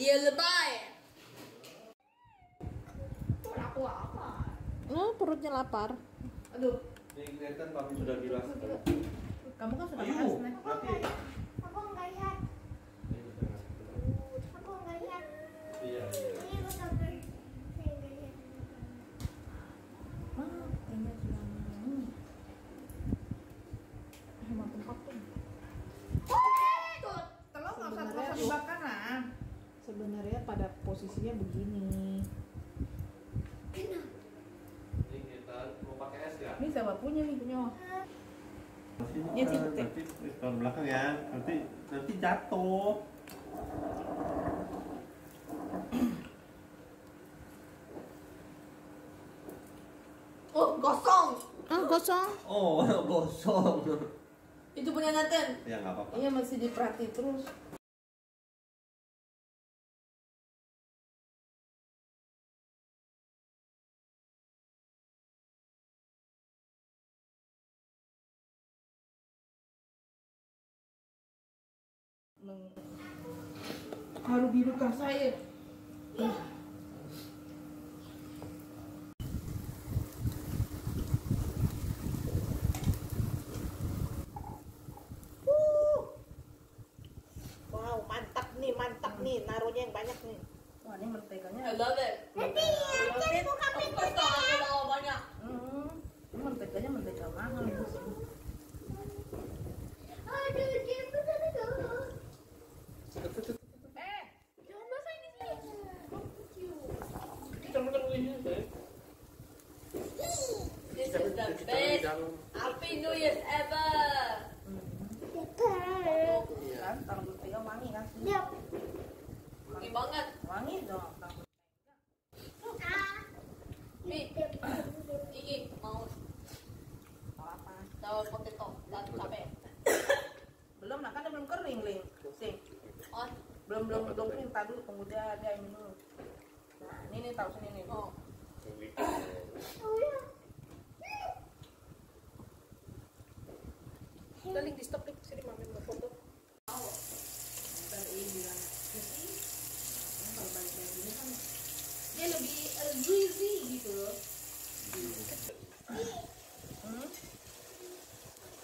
Iya lebay. Aku apa? Oh, perutnya lapar. Aduh. Ini kelihatan papi sudah bilas. Kamu kan sudah Ayo, makan snack. nanti. Aku nggak lihat. Aku nggak lihat. Iya. Ini aku sampai saya nggak lihat. Ini sudah. Hemat tempat tuh. Telur nggak usah dibakar lah. Sebenarnya pada posisinya begini. Ini kita mau pakai es ya? Ini siapa punya nih punya? Iya sih. Nanti tahun belakang ya. Nanti jatuh. Oh gosong. Ah, gosong. Oh, gosong. Itu punya Nathan. Ya nggak apa-apa. Iya masih diperhati terus. Haru biru kah saya? Wow, mantap nih, naruhnya yang banyak nih. Wah ini menteganya. I love it. Nanti ya, buka pintunya. Aku bawa banyak. Ini menteganya mentega mahal di sini. Aduh, dia betul. Jangan basahin di sini. This is the best Happy New Year ever. Kan, taruh mentega wangi kan? Dia. Wangi banget. Wangi dong. Taruh Mi, Iki mau apa? tahu potato dan cabai. Belum lah, kan dia belum kering, Ling. Sing. On. Belum kering, tadi dulu, tunggu dia ini dulu. Nah, ini taruh sini nih. Oh. Oh ya. Udah, Ling, di stop, Ling. Sini mami mau foto. Dan ini bilang, kalau balik ini kan Dia lebih greasy gitu loh.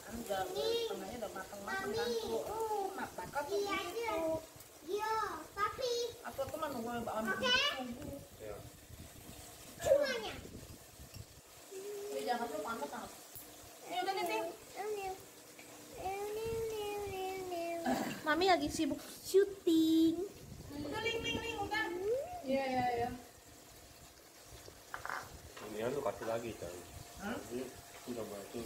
kan udah tengahnya udah matang-matang kan tuh. Oh, bakar tuh Iya, gitu. Iya, tapi Aku tuh mah nunggu ambil tunggu. Ya. semuanya. Ini jangan tuh panas banget. Udah nih, Ting. Mami lagi sibuk syuting. Udah, Ling, udah. Iya. Ini kan lu kasih lagi kan. Hah? Ini udah batu.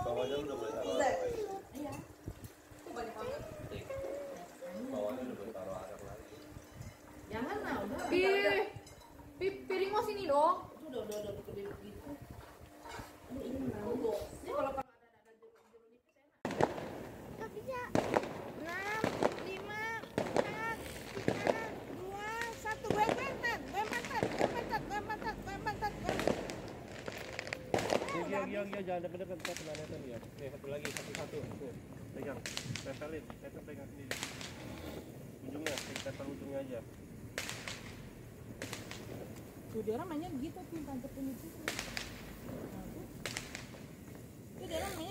Bawahnya udah boleh taruh air. Iya. Itu banyak banget. Bawahnya udah boleh taruh air lagi. Jangan lah, udah. Piring mau sini dong. Itu udah gede gitu. Ini menaruh. Ini kalau ada jeruk nipis enak. Gak bisa. 6, 5, 4, 3, 2, 1. Gue mantan. Iya, jangan dekat-dekat penanatan ya. Nih, satu lagi, satu. Tuh, pegang. Tempelin, pegang sendiri. Ujungnya, tempel ujungnya aja. Tuh dia orang mainnya gitu tuh, tante punya itu. Tuh dia orang mainnya